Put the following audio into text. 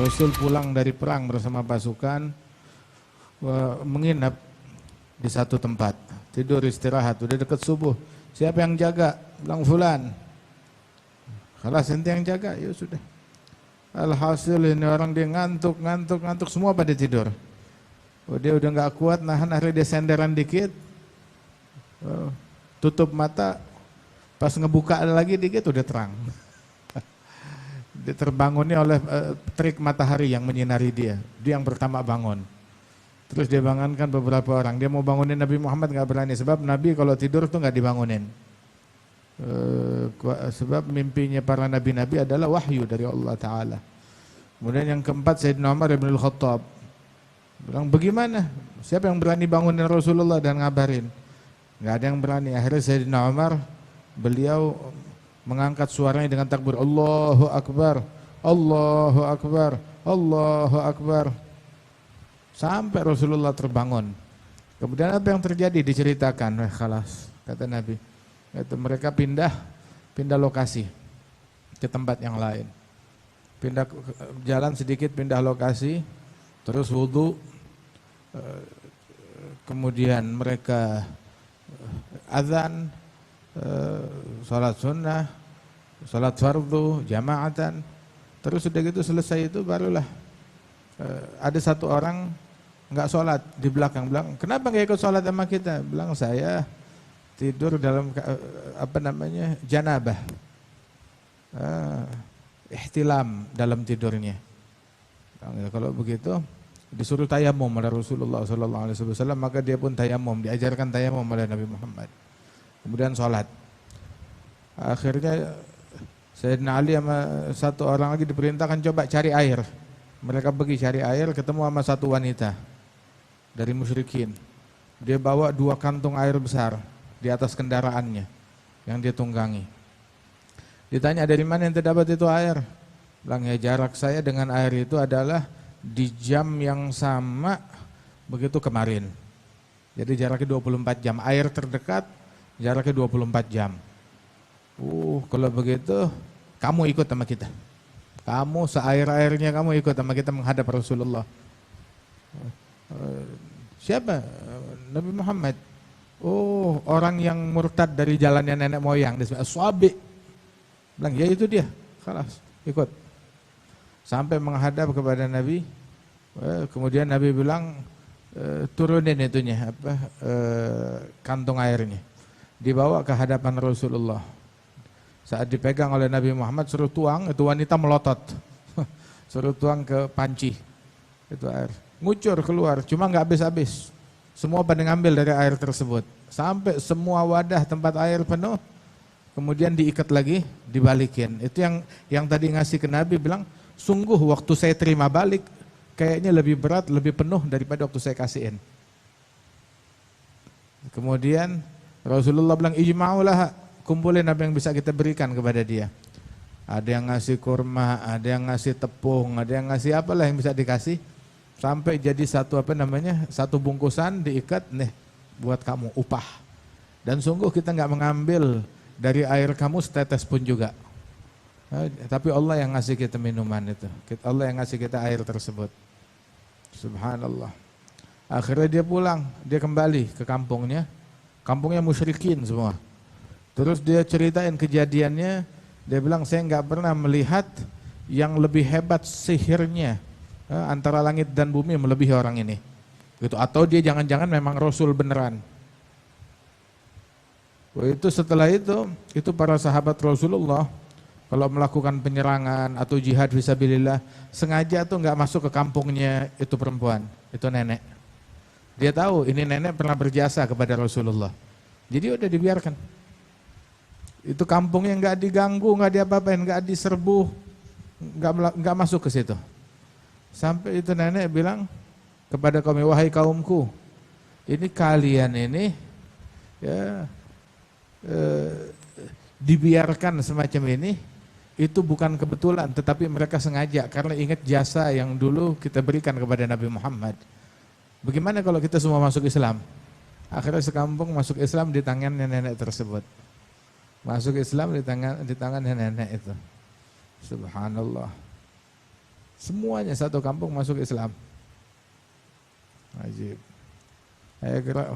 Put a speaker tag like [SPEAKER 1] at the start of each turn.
[SPEAKER 1] Rasul pulang dari perang bersama pasukan, menginap di satu tempat, tidur istirahat, udah dekat subuh. Siapa yang jaga? Bilang fulan. Kalau ente yang jaga, ya sudah. Alhasil ini orang dia ngantuk, semua pada tidur. Oh, dia udah nggak kuat nahan, akhirnya dia senderan dikit, tutup mata, pas ngebuka lagi dikit udah terang. Dia terbangunnya oleh terik matahari yang menyinari dia. Dia yang pertama bangun. Terus dia bangunkan beberapa orang. Dia mau bangunin Nabi Muhammad nggak berani, sebab Nabi kalau tidur tuh nggak dibangunin. Sebab mimpinya para nabi-nabi adalah wahyu dari Allah Ta'ala. Kemudian yang keempat, Sayyidina Umar ibn al-Khattab bilang, bagaimana? Siapa yang berani bangunin Rasulullah dan ngabarin? Nggak ada yang berani. Akhirnya Sayyidina Umar, beliau mengangkat suaranya dengan takbir, Allahu Akbar, Allahu Akbar, Allahu Akbar, sampai Rasulullah terbangun. Kemudian apa yang terjadi diceritakan, khalas, kata Nabi. Itu mereka pindah lokasi ke tempat yang lain. Pindah jalan sedikit, pindah lokasi, terus wudu, kemudian mereka azan, salat sunnah, salat fardu, jamaatan. Terus sudah gitu selesai itu barulah ada satu orang nggak sholat di belakang, bilang, kenapa nggak ikut sholat sama kita? Bilang, saya tidur dalam janabah, ihtilam dalam tidurnya. Kalau begitu disuruh tayamum oleh Rasulullah SAW, maka dia pun tayamum, diajarkan tayamum oleh Nabi Muhammad. Kemudian sholat. Akhirnya Sayyidina Ali sama satu orang lagi diperintahkan coba cari air. Mereka pergi cari air, ketemu sama satu wanita dari musyrikin. Dia bawa 2 kantung air besar di atas kendaraannya yang dia tunggangi. Ditanya, dari mana yang terdapat itu air? Bilang, ya jarak saya dengan air itu adalah di jam yang sama begitu kemarin. Jadi jaraknya 24 jam. Air terdekat jaraknya 24 jam. Kalau begitu kamu ikut sama kita. Kamu seair-airnya kamu ikut sama kita menghadap Rasulullah. Siapa? Nabi Muhammad. Orang yang murtad dari jalannya nenek moyang, disebut As-Sabi. Bilang, ya itu dia. Khalas, ikut. Sampai menghadap kepada Nabi. Kemudian Nabi bilang, turunin itunya, kantung airnya. Dibawa ke hadapan Rasulullah. Saat dipegang oleh Nabi Muhammad, suruh tuang, itu wanita melotot. Suruh tuang ke panci. Itu air. Ngucur keluar, cuma nggak habis-habis. Semua pada ngambil dari air tersebut. Sampai semua wadah tempat air penuh, kemudian diikat lagi, dibalikin. Itu yang tadi ngasih ke Nabi, bilang, sungguh waktu saya terima balik, kayaknya lebih berat, lebih penuh daripada waktu saya kasihin. Kemudian Rasulullah bilang, ijma'ulah, kumpulin apa yang bisa kita berikan kepada dia. Ada yang ngasih kurma, ada yang ngasih tepung, ada yang ngasih apalah yang bisa dikasih. Sampai jadi satu bungkusan diikat, nih buat kamu upah. Dan sungguh kita nggak mengambil dari air kamu setetes pun juga. Tapi Allah yang ngasih kita minuman itu. Allah yang ngasih kita air tersebut. Subhanallah. Akhirnya dia pulang, dia kembali ke kampungnya. Kampungnya musyrikin semua. Terus dia ceritain kejadiannya, dia bilang, saya nggak pernah melihat yang lebih hebat sihirnya antara langit dan bumi melebihi orang ini. Gitu. Atau dia jangan-jangan memang Rasul beneran. Itu setelah itu para sahabat Rasulullah kalau melakukan penyerangan atau jihad fisabilillah, sengaja tuh nggak masuk ke kampungnya itu perempuan, itu nenek. Dia tahu ini nenek pernah berjasa kepada Rasulullah. Jadi udah dibiarkan. Itu kampungnya nggak diganggu, nggak diapa-apain, nggak diserbu, nggak masuk ke situ. Sampai itu nenek bilang kepada kaum, wahai kaumku, ini kalian ini ya dibiarkan semacam ini, itu bukan kebetulan, tetapi mereka sengaja karena ingat jasa yang dulu kita berikan kepada Nabi Muhammad. Bagaimana kalau kita semua masuk Islam? Akhirnya sekampung masuk Islam di tangannya nenek tersebut. Masuk Islam di tangan nenek itu. Subhanallah. Semuanya satu kampung masuk Islam. Ajib. Saya kira